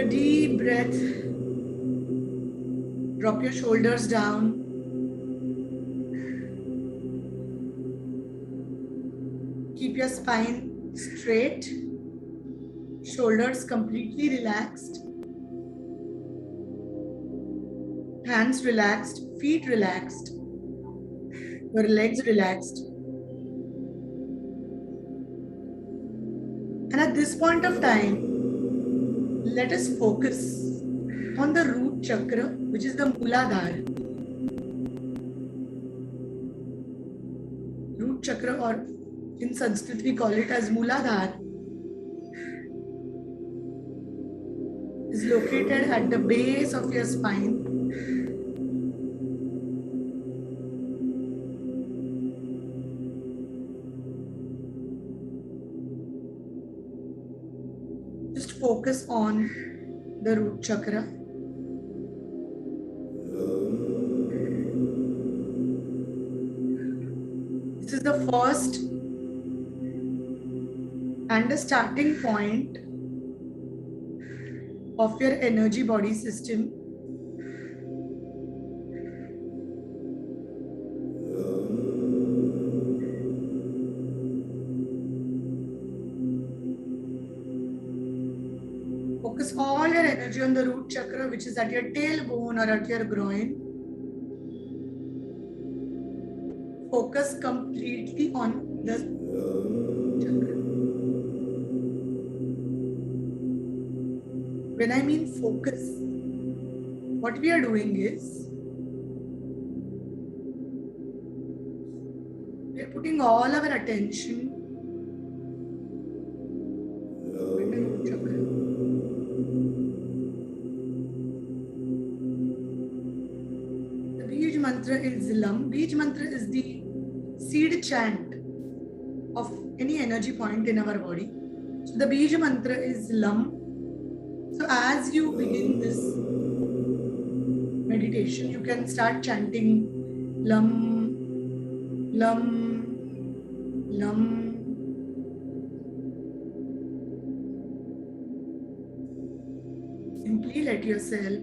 deep breath. Drop your shoulders down. Keep your spine straight. Shoulders completely relaxed. Hands relaxed. Feet relaxed. Your legs relaxed. And at this point of time, let us focus on the root chakra, which is the Mooladhara. Root chakra, or in Sanskrit we call it as Mooladhara, is located at the base of your spine. Just focus on the root chakra. This is the first and the starting point of your energy body system. Focus all your energy on the root chakra, which is at your tailbone or at your groin. Focus completely on the chakra. When I mean focus, what we are doing is we are putting all our attention on the root chakra. The Bij mantra is Lam. Bij mantra is the seed chant of any energy point in our body. So the Bij mantra is Lam. So as you begin this meditation, you can start chanting Lam, Lam, Lam. Simply let yourself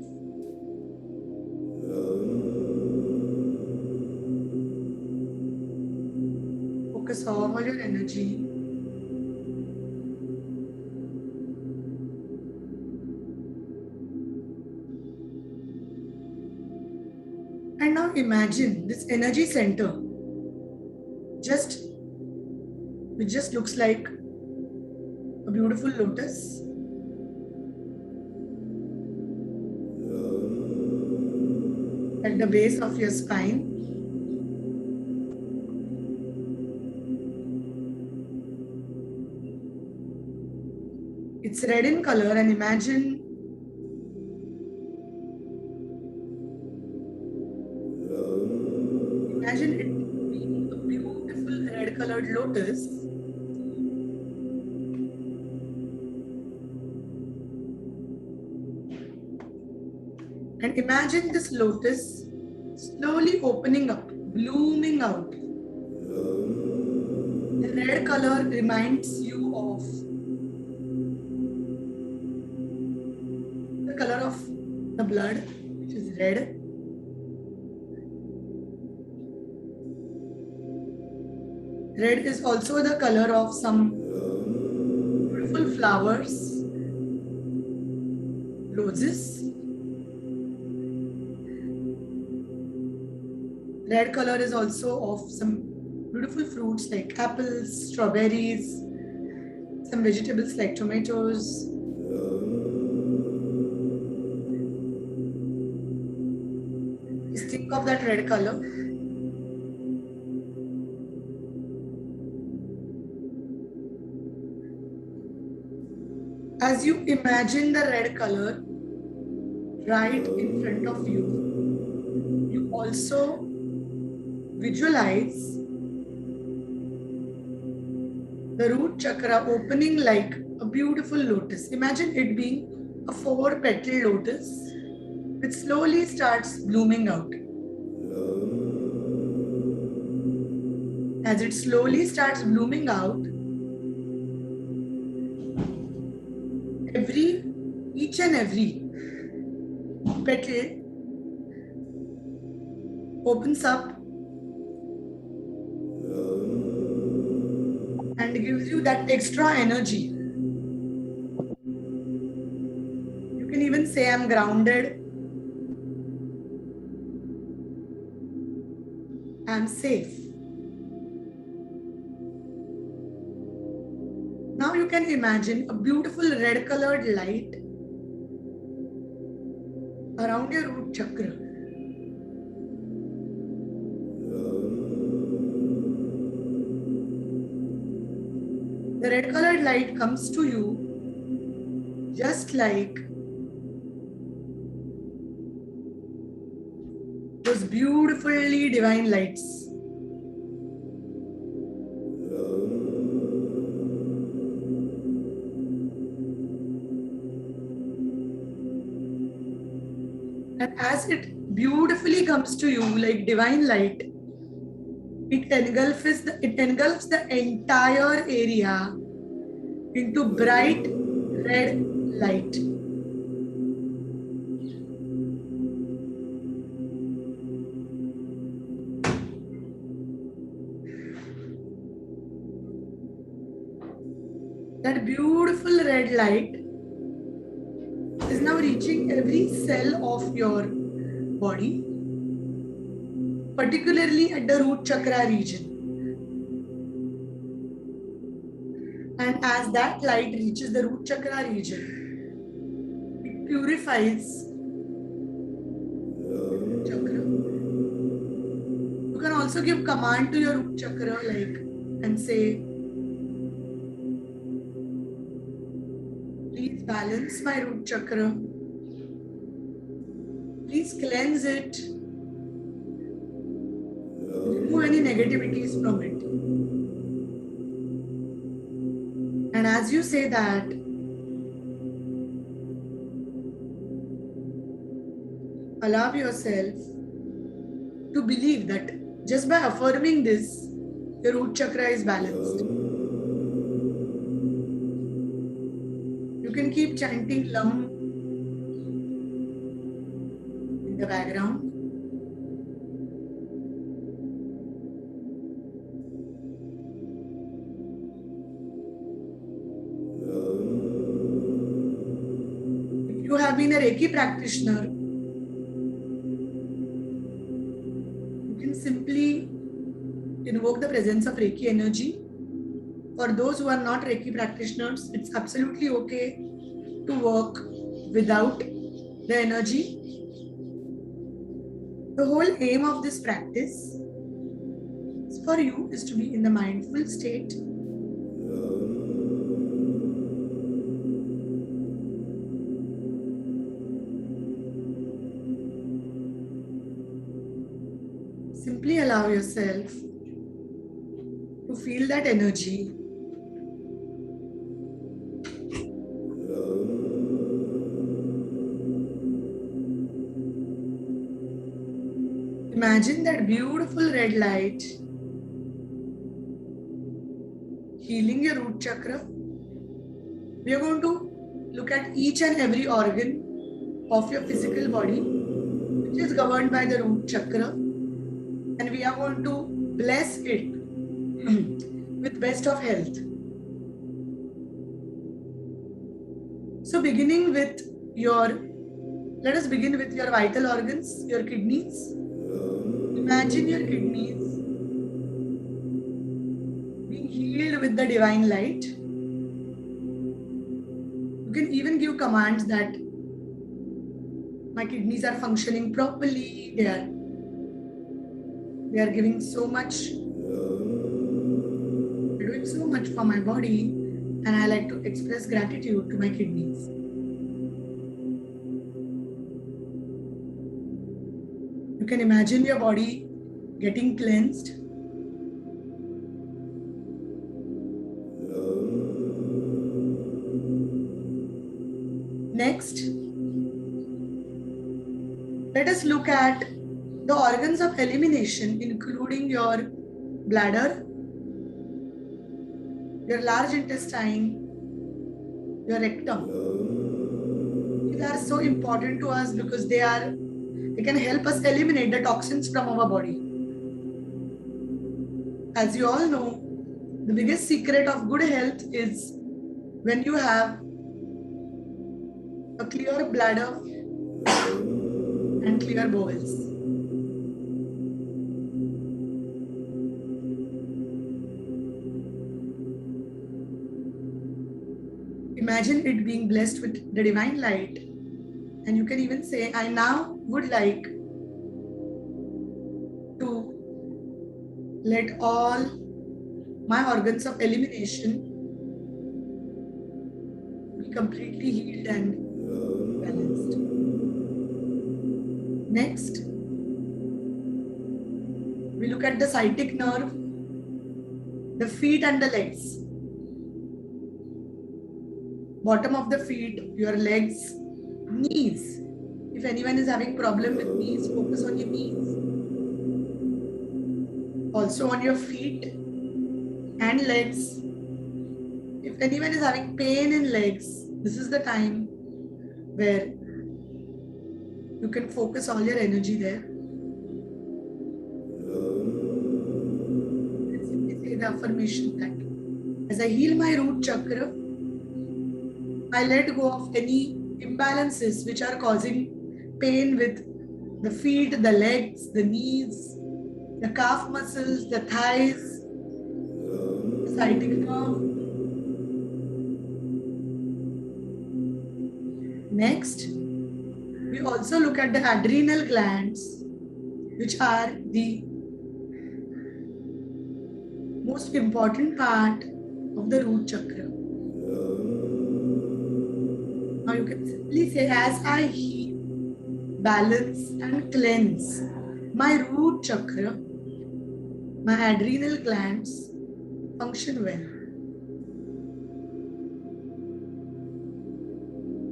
focus all your energy and now imagine this energy center which just looks like a beautiful lotus. At the base of your spine. It's red in color, and imagine it being a beautiful red colored lotus. And imagine this lotus slowly opening up, blooming out. The red color reminds you of the color of the blood, which is red. Red is also the color of some beautiful flowers, roses. Red color is also of some beautiful fruits like apples, strawberries, some vegetables like tomatoes. Just think of that red color. As you imagine the red color right in front of you, you also visualize the root chakra opening like a beautiful lotus. Imagine it being a 4-petal lotus which slowly starts blooming out. As it slowly starts blooming each and every petal opens up and gives you that extra energy. You can even say, I'm grounded, I'm safe. Now you can imagine a beautiful red colored light around your root chakra. The red colored light comes to you just like those beautifully divine lights. And as it beautifully comes to you like divine light, it engulfs the entire area into bright red light. That beautiful red light is now reaching every cell of your body, particularly at the root chakra region. And as that light reaches the root chakra region, it purifies the root chakra. You can also give command to your root chakra and say, please balance my root chakra. Please cleanse it. Remove any negativities from it. And as you say that, allow yourself to believe that just by affirming this, your root chakra is balanced. You can keep chanting Lam in the background. If you have been a Reiki practitioner, you can simply invoke the presence of Reiki energy. For those who are not Reiki practitioners, it's absolutely okay to work without the energy. The whole aim of this practice for you is to be in the mindful state. Simply allow yourself to feel that energy. Imagine that beautiful red light healing your root chakra. We are going to look at each and every organ of your physical body, which is governed by the root chakra, and we are going to bless it with best of health. So let us begin with your vital organs, your kidneys. Imagine your kidneys being healed with the divine light. You can even give commands that my kidneys are functioning properly. They are giving so much. They're doing so much for my body, and I like to express gratitude to my kidneys. You can imagine your body getting cleansed. Next, let us look at the organs of elimination, including your bladder, your large intestine, your rectum, are so important to us because they can help us eliminate the toxins from our body. As you all know, the biggest secret of good health is when you have a clear bladder and clear bowels. Imagine it being blessed with the divine light, and you can even say, I now would like to let all my organs of elimination be completely healed and balanced. Next, we look at the sciatic nerve, the feet and the legs. Bottom of the feet, your legs, knees. If anyone is having problem with knees, focus on your knees. Also on your feet and legs. If anyone is having pain in legs, this is the time where you can focus all your energy there. And simply say the affirmation that as I heal my root chakra, I let go of any imbalances which are causing pain with the feet, the legs, the knees, the calf muscles, the thighs, the sciatic nerve. Next, we also look at the adrenal glands, which are the most important part of the root chakra. Now you can simply say, as I heal, balance and cleanse my root chakra, my adrenal glands function well.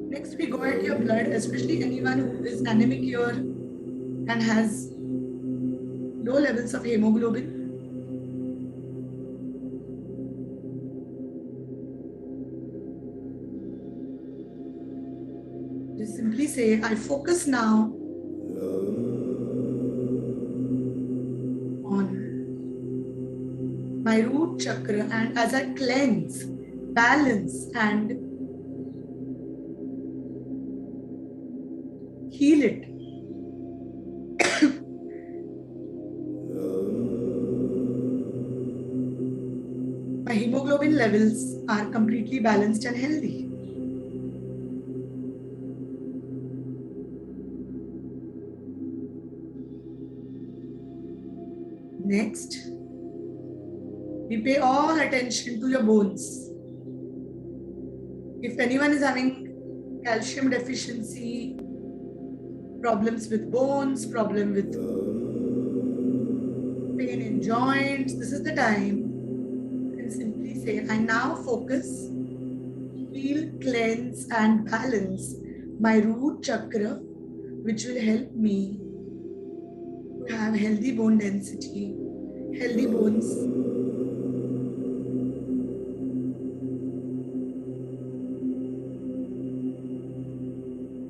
Next, we go at your blood, especially anyone who is anemic here and has low levels of hemoglobin. Just simply say, I focus now on my root chakra, and as I cleanse, balance and heal it. My hemoglobin levels are completely balanced and healthy. Next, we pay all attention to your bones. If anyone is having calcium deficiency, problems with bones, problem with pain in joints, this is the time you can simply say, I now focus, heal, cleanse and balance my root chakra, which will help me to have healthy bone density, healthy bones.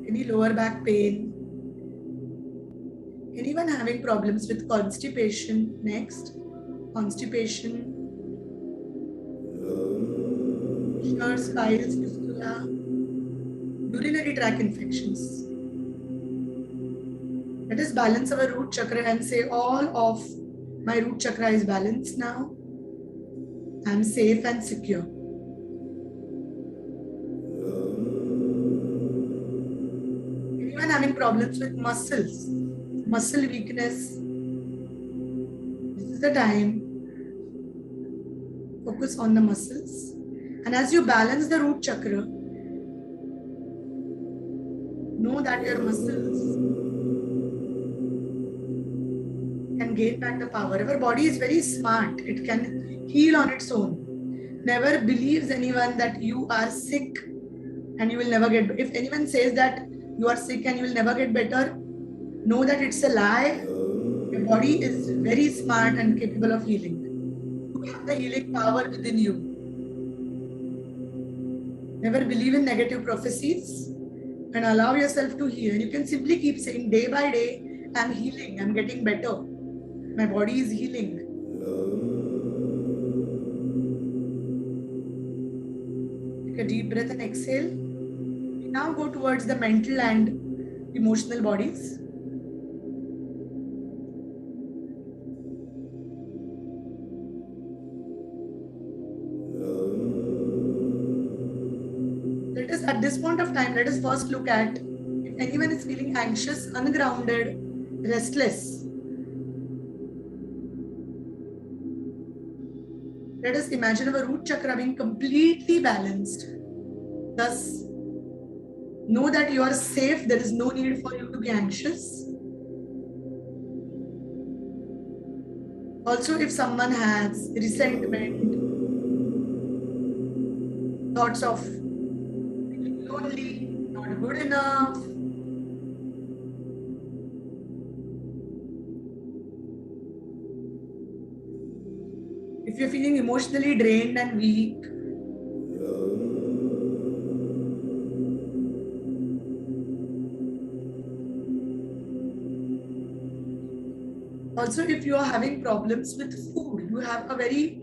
Any lower back pain, anyone having problems with constipation. Next, constipation, Meniere's, piles, fistula, urinary tract infections. Let us balance our root chakra and say, all of my root chakra is balanced now. I am safe and secure. Anyone having problems with muscles, muscle weakness, this is the time. Focus on the muscles. And as you balance the root chakra, know that your muscles can gain back the power. Our body is very smart. It can heal on its own. Never believes anyone that you are sick and you will never get better. If anyone says that you are sick and you will never get better, know that it's a lie. Your body is very smart and capable of healing. You have the healing power within you. Never believe in negative prophecies. and allow yourself to heal. And you can simply keep saying, day by day, I'm healing, I'm getting better. My body is healing. Take a deep breath and exhale. We now go towards the mental and emotional bodies. At this point of time, let us first look at if anyone is feeling anxious, ungrounded, restless. Let us imagine our root chakra being completely balanced. Thus, know that you are safe. There is no need for you to be anxious. Also, if someone has resentment, thoughts of feeling lonely, not good enough, if you're feeling emotionally drained and weak, also if you are having problems with food, you have a very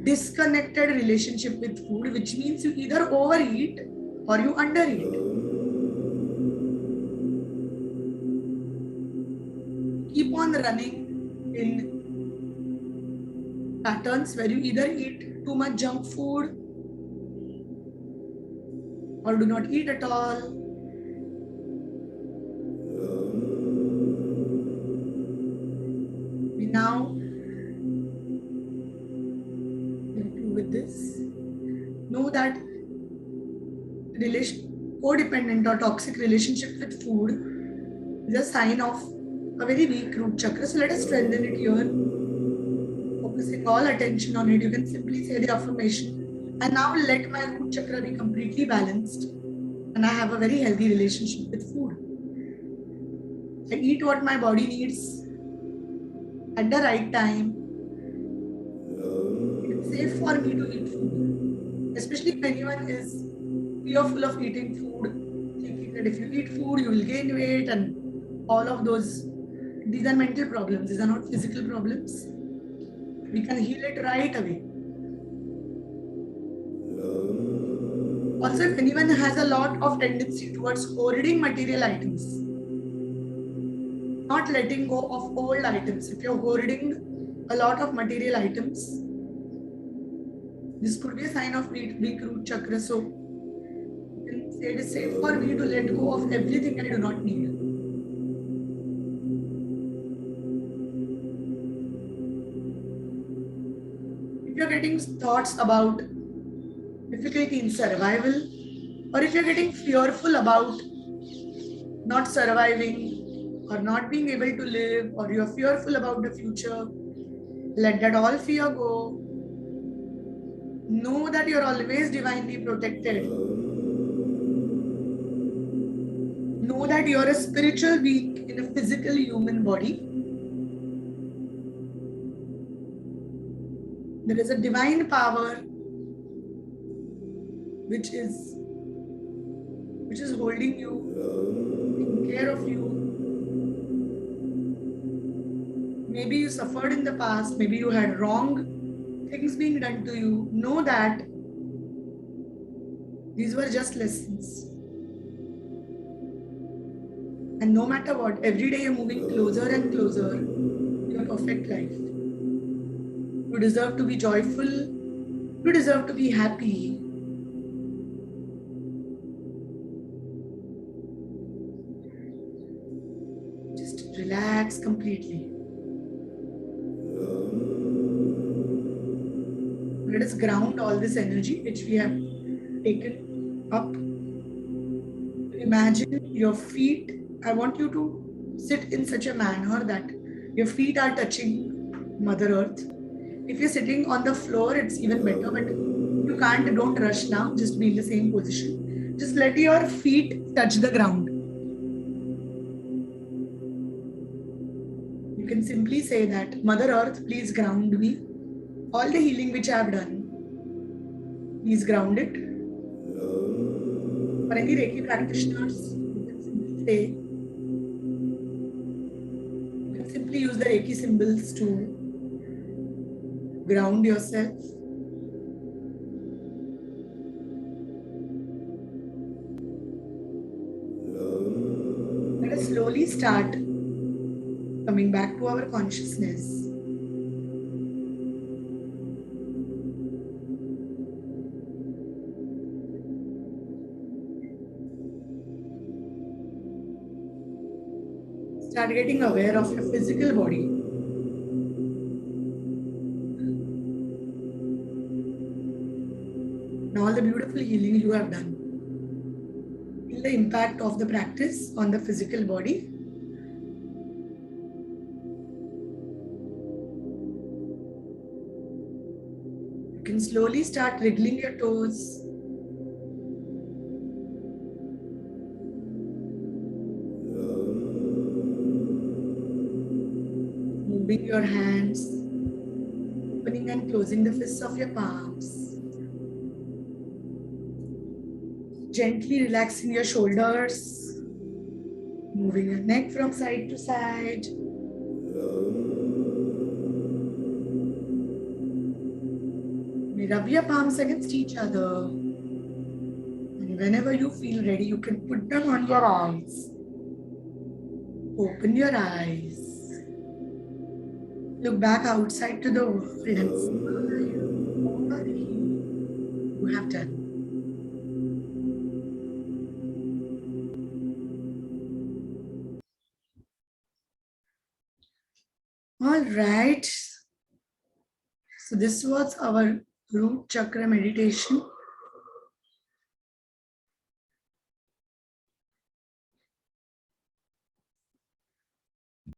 disconnected relationship with food, which means you either overeat or you undereat. Keep on running in patterns where you either eat too much junk food or do not eat at all. We now with this know that codependent or toxic relationship with food is a sign of a very weak root chakra. So let us strengthen it here. Focusing all attention on it, you can simply say the affirmation. I now let my root chakra be completely balanced and I have a very healthy relationship with food. I eat what my body needs at the right time. It's safe for me to eat food, especially if anyone is fearful of eating food, thinking that if you eat food, you will gain weight and all of those. These are mental problems, these are not physical problems. We can heal it right away. Also, if anyone has a lot of tendency towards hoarding material items, not letting go of old items, if you're hoarding a lot of material items, this could be a sign of weak root chakra. So you can say it is safe for me to let go of everything I do not need. If you're getting thoughts about difficulty in survival, or if you're getting fearful about not surviving or not being able to live, or you're fearful about the future, let that all fear go. Know that you're always divinely protected. Know that you're a spiritual being in a physical human body. There is a divine power which is holding you, taking care of you. Maybe you suffered in the past, maybe you had wrong things being done to you. Know that these were just lessons. And no matter what, every day you're moving closer and closer to your perfect life. You deserve to be joyful. You deserve to be happy. Just relax completely. Let us ground all this energy which we have taken up. Imagine your feet. I want you to sit in such a manner that your feet are touching Mother Earth. If you're sitting on the floor, it's even better, but you can't, don't rush now, just be in the same position. Just let your feet touch the ground. You can simply say that, Mother Earth, please ground me. All the healing which I have done, please ground it. For any Reiki practitioners, you can simply say, you can simply use the Reiki symbols to ground yourself. Let us slowly start coming back to our consciousness. Start getting aware of your physical body. And all the beautiful healing you have done. Feel the impact of the practice on the physical body. You can slowly start wriggling your toes. Moving your hands, opening and closing the fists of your palms. Gently relaxing your shoulders, moving your neck from side to side. Rub your palms against each other. And whenever you feel ready, you can put them on your arms. Open your eyes. Look back outside to the world and smile all the healing you have done. All right. So this was our root chakra meditation.